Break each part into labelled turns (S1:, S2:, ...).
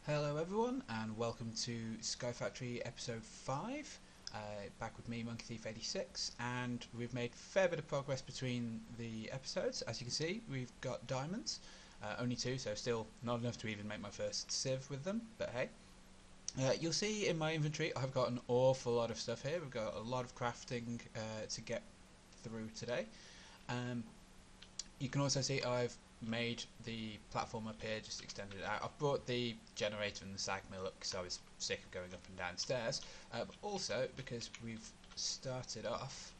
S1: Hello everyone and welcome to Sky Factory episode 5, back with me Monkey Thief 86, and we've made a fair bit of progress between the episodes. As you can see, we've got diamonds, only 2, so still not enough to even make my first sieve with them, but hey. You'll see in my inventory I've got an awful lot of stuff here. We've got a lot of crafting to get through today. You can also see I've made the platform up here, just extended it out. I've brought the generator and the sag mill up because I was sick of going up and down stairs, but also because we've started off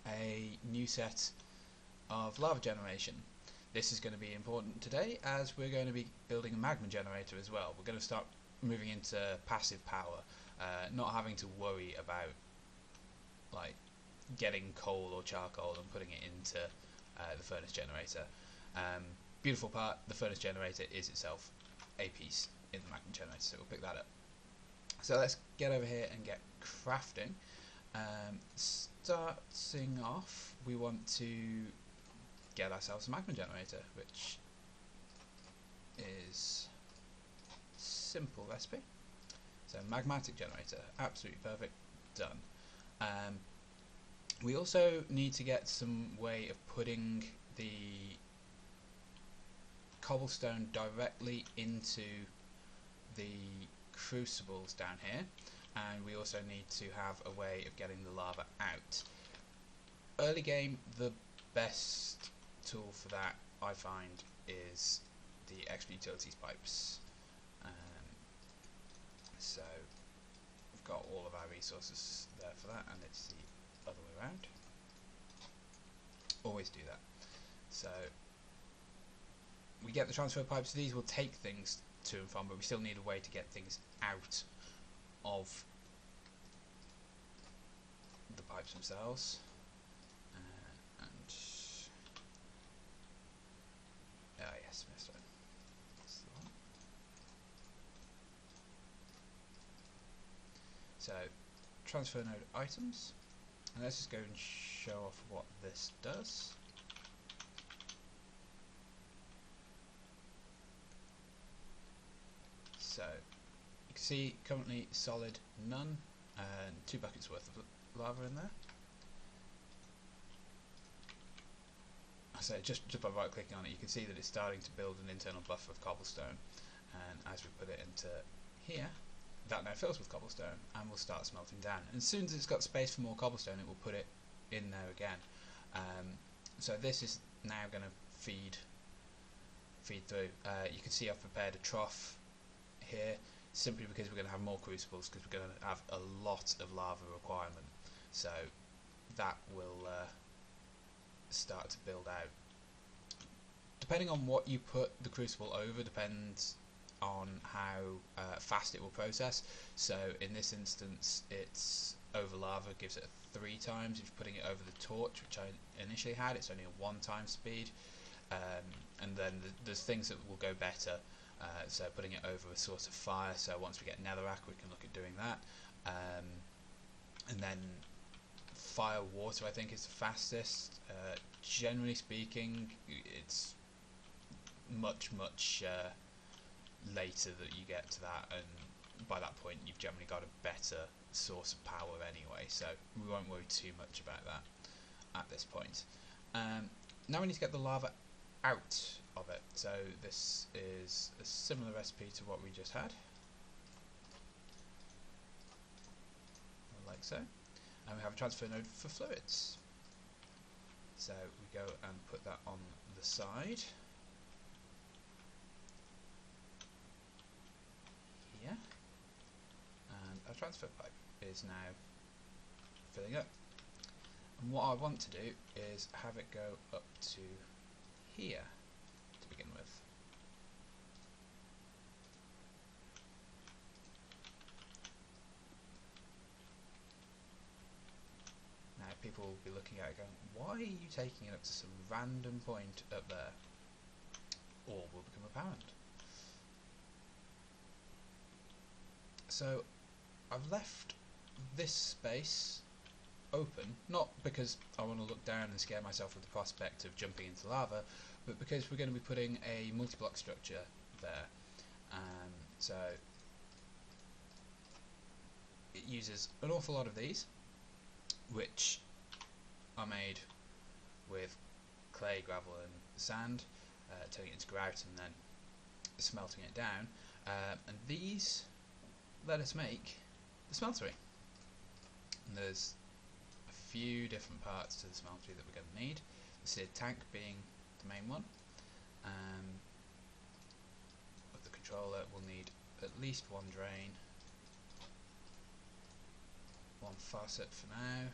S1: a new set of lava generation. This is going to be important today as we're going to be building a magma generator as well. We're going to start moving into passive power, not having to worry about like getting coal or charcoal and putting it into the furnace generator. Beautiful part, the furnace generator is itself a piece in the magma generator, so we'll pick that up. So let's get over here and get crafting. Starting off, we want to get ourselves a magma generator, which is simple recipe. So magmatic generator, absolutely perfect, done. We also need to get some way of putting the cobblestone directly into the crucibles down here, and we also need to have a way of getting the lava out. Early game, the best tool for that I find is the extra utilities pipes. So we've got all of our resources there for that, and it's the other way around. Always do that. So we get the transfer pipes. These will take things to and from, but we still need a way to get things out of the pipes themselves. Yes, missed it. That's the one. So transfer node items, and let's just go and show off what this does. So you can see currently solid none, and 2 buckets worth of lava in there. So just by right clicking on it, you can see that it's starting to build an internal buffer of cobblestone, and as we put it into here, that now fills with cobblestone and will start smelting down. And as soon as it's got space for more cobblestone, it will put it in there again. So this is now going to feed through. You can see I've prepared a trough here simply because we're going to have more crucibles, because we're going to have a lot of lava requirement. So that will start to build out. Depending on what you put the crucible over depends on how fast it will process. So in this instance, it's over lava gives it 3 times. If you're putting it over the torch, which I initially had, it's only a 1 time speed. And then there's things that will go better. So putting it over a source of fire. So once we get netherrack, we can look at doing that. And then fire water, I think, is the fastest. Generally speaking, it's much later that you get to that, and by that point you've generally got a better source of power anyway, so we won't worry too much about that at this point. Now we need to get the lava out of it, so this is a similar recipe to what we just had, like so. And we have a transfer node for fluids. So we go and put that on the side here, and our transfer pipe is now filling up. And what I want to do is have it go up to here to begin with. People will be looking at it going, why are you taking it up to some random point up there? All will become apparent. So I've left this space open, not because I want to look down and scare myself with the prospect of jumping into lava, but because we're going to be putting a multi-block structure there. So it uses an awful lot of these, which are made with clay, gravel and sand, turning it into grout and then smelting it down, and these let us make the smeltery. And there's a few different parts to the smeltery that we're going to need, the seared tank being the main one. With the controller we'll need at least one drain, one faucet for now.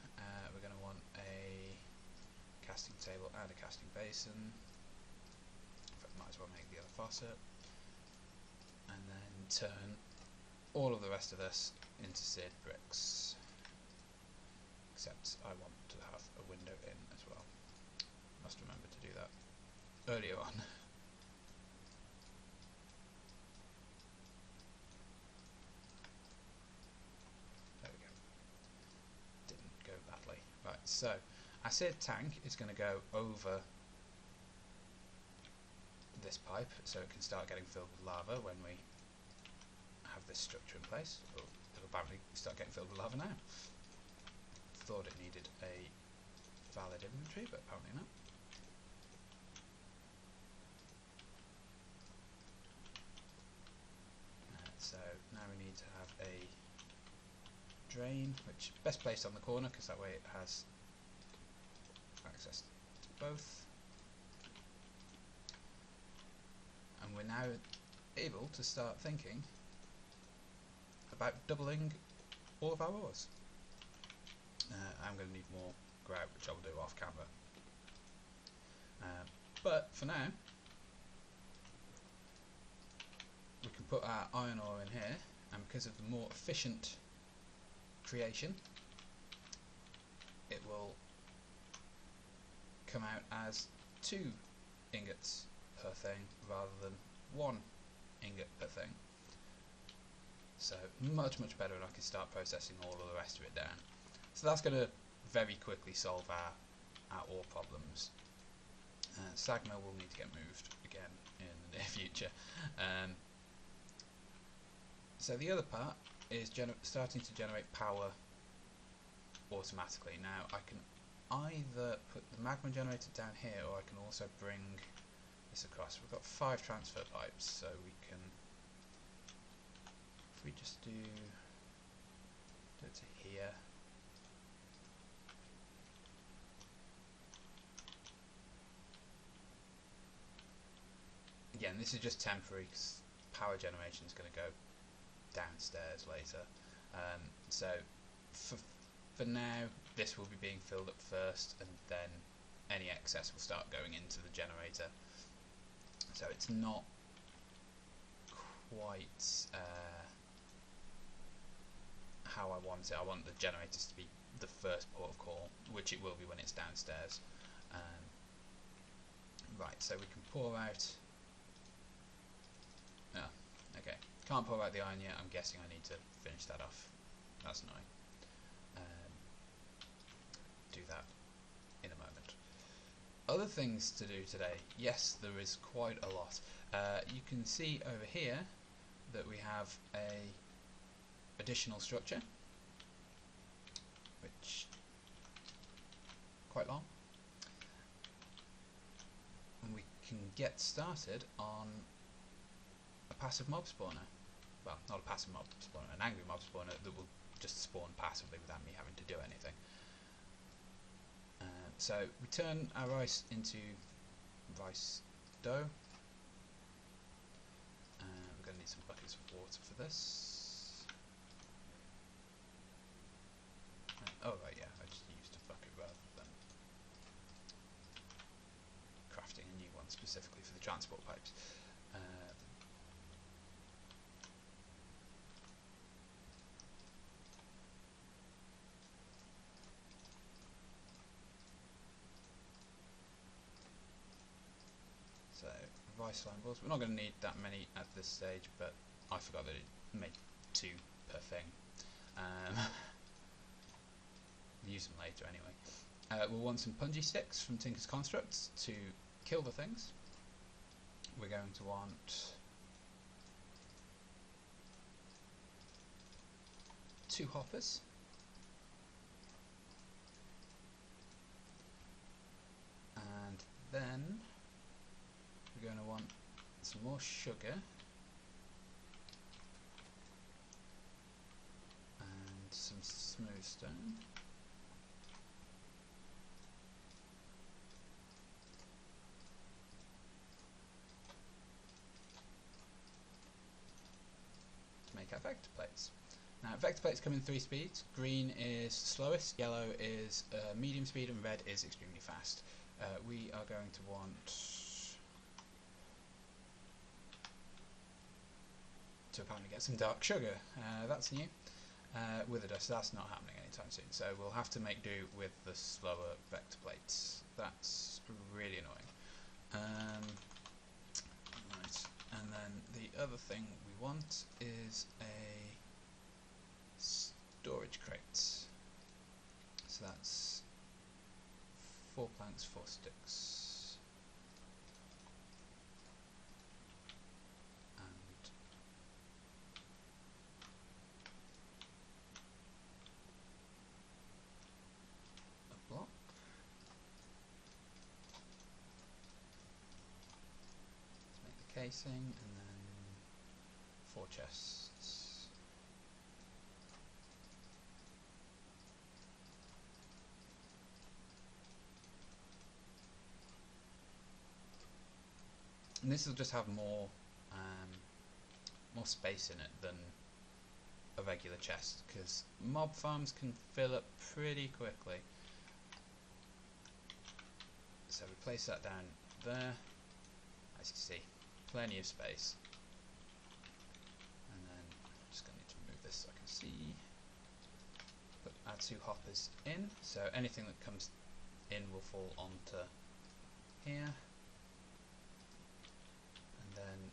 S1: We're going to want a casting table and a casting basin. In fact, might as well make the other faucet, and then turn all of the rest of this into seared bricks, except I want to have a window in as well. Must remember to do that earlier on. There we go. Didn't go badly. Right, so our seared tank is going to go over this pipe so it can start getting filled with lava when we have this structure in place. It'll apparently start getting filled with lava now. Thought it needed a valid inventory, but apparently not. So now we need to have a drain, which is best placed on the corner because that way it has access to both. And we're now able to start thinking about doubling all of our ores. I'm going to need more grout, which I will do off camera. But for now, we can put our iron ore in here, and because of the more efficient creation, it will come out as 2 ingots per thing rather than 1 ingot per thing. So much better, and I can start processing all of the rest of it down. So that's going to very quickly solve our ore problems. Sag mill will need to get moved again in the near future. So the other part is starting to generate power automatically. Now I can either put the magma generator down here, or I can also bring this across. We've got 5 transfer pipes, so we can, if we just do it to here, again this is just temporary because power generation is going to go downstairs later. So for now this will be being filled up first, and then any excess will start going into the generator. So it's not quite how I want it. I want the generators to be the first port of call, which it will be when it's downstairs. Right, so we can pour out. Okay, can't pour out the iron yet. I'm guessing I need to finish that off. That's annoying. Do that in a moment. Other things to do today. Yes, there is quite a lot. You can see over here that we have a additional structure, which quite long, and we can get started on a passive mob spawner. Well, not a passive mob spawner, an angry mob spawner that will just spawn passively without me having to do anything. So we turn our rice into rice dough. We're going to need some buckets of water for this. Oh right, yeah, I just used a bucket rather than crafting a new one specifically for the transport pipes. So rice slime balls. We're not going to need that many at this stage, but I forgot that it made 2 per thing. Use them later anyway. We'll want some punji sticks from Tinker's Constructs to kill the things. We're going to want 2 hoppers. And then we're going to want some more sugar and some smooth stone. To make our vector plates. Now vector plates come in 3 speeds. Green is slowest, yellow is medium speed, and red is extremely fast. We are going to want to apparently get some dark sugar. That's new. Wither dust, that's not happening anytime soon, so we'll have to make do with the slower vector plates. That's really annoying. Right, and then the other thing we want is a storage crate. So that's 4 planks, 4 sticks. And a block. Let's make the casing, and then 4 chests. And this will just have more space in it than a regular chest, because mob farms can fill up pretty quickly. So we place that down there. As you can see, plenty of space. And then I'm just going to need to move this so I can see. Put our 2 hoppers in, so anything that comes in will fall onto here. Then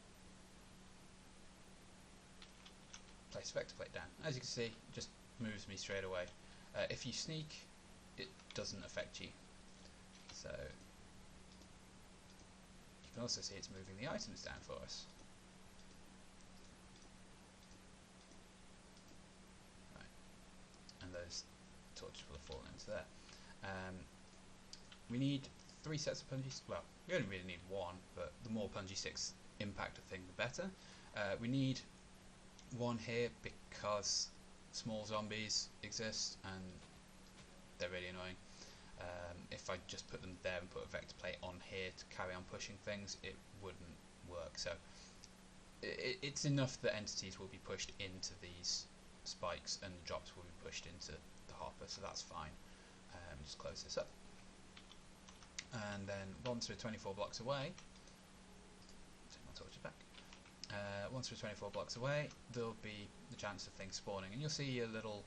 S1: place vector plate down. As you can see, it just moves me straight away. If you sneak, it doesn't affect you. So you can also see it's moving the items down for us. Right. And those torches will have fallen into there. We need 3 sets of punji. Well, we only really need 1, but the more punji sticks impact a thing, the better. We need 1 here because small zombies exist and they're really annoying. If I just put them there and put a vector plate on here to carry on pushing things, it wouldn't work. So it's enough that entities will be pushed into these spikes and the drops will be pushed into the hopper, so that's fine. Just close this up. And then once we're 24 blocks away, take my torches back. Once we're 24 blocks away, there'll be the chance of things spawning, and you'll see a little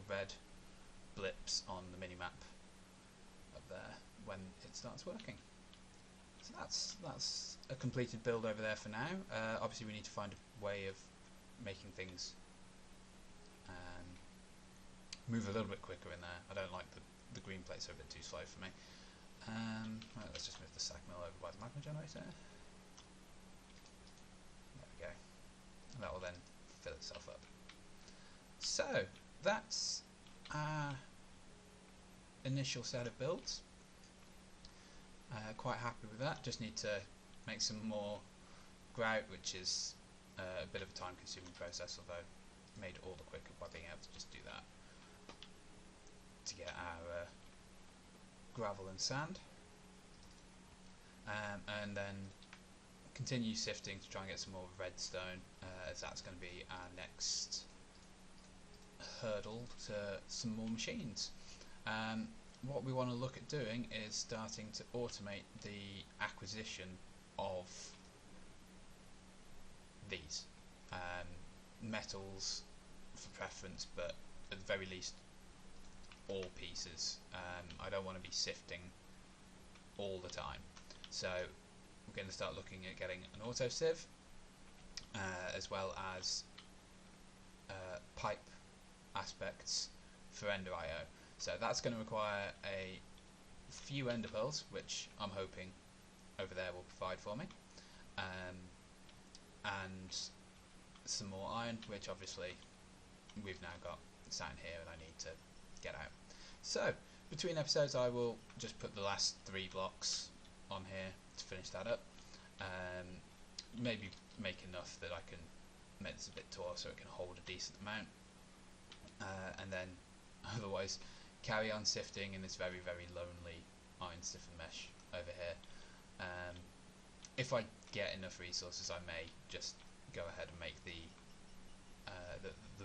S1: red blips on the mini-map up there when it starts working. So that's a completed build over there for now. Obviously we need to find a way of making things move a little bit quicker in there. I don't like the green plates are a bit too slow for me. Right, let's just move the sack mill over by the magma generator. There we go. And that will then fill itself up. So that's our initial set of builds. Quite happy with that. Just need to make some more grout, which is a bit of a time-consuming process, although made all the quicker by being able to just do that to get our gravel and sand, and then continue sifting to try and get some more redstone, as that's going to be our next hurdle to some more machines. What we want to look at doing is starting to automate the acquisition of these metals for preference, but at the very least all pieces. I don't want to be sifting all the time, so we're going to start looking at getting an auto sieve, as well as pipe aspects for Ender IO. So that's going to require a few Ender pearls, which I'm hoping over there will provide for me, and some more iron, which obviously we've now got sat in here and I need to get out. So between episodes I will just put the last 3 blocks on here to finish that up. Maybe make enough that I can make this a bit taller so it can hold a decent amount, and then otherwise carry on sifting in this very, very lonely iron stiffen mesh over here. If I get enough resources, I may just go ahead and make the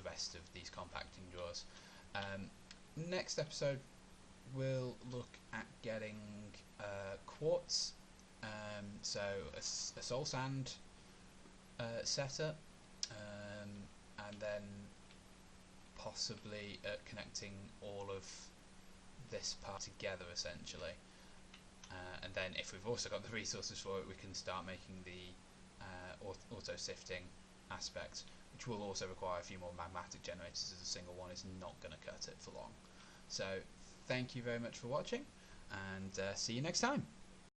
S1: rest of these compacting drawers. Next episode we'll look at getting quartz, so a soul sand setup, and then possibly connecting all of this part together essentially, and then if we've also got the resources for it, we can start making the auto sifting aspect, which will also require a few more magmatic generators, as a single one is not going to cut it for long. So thank you very much for watching, and see you next time.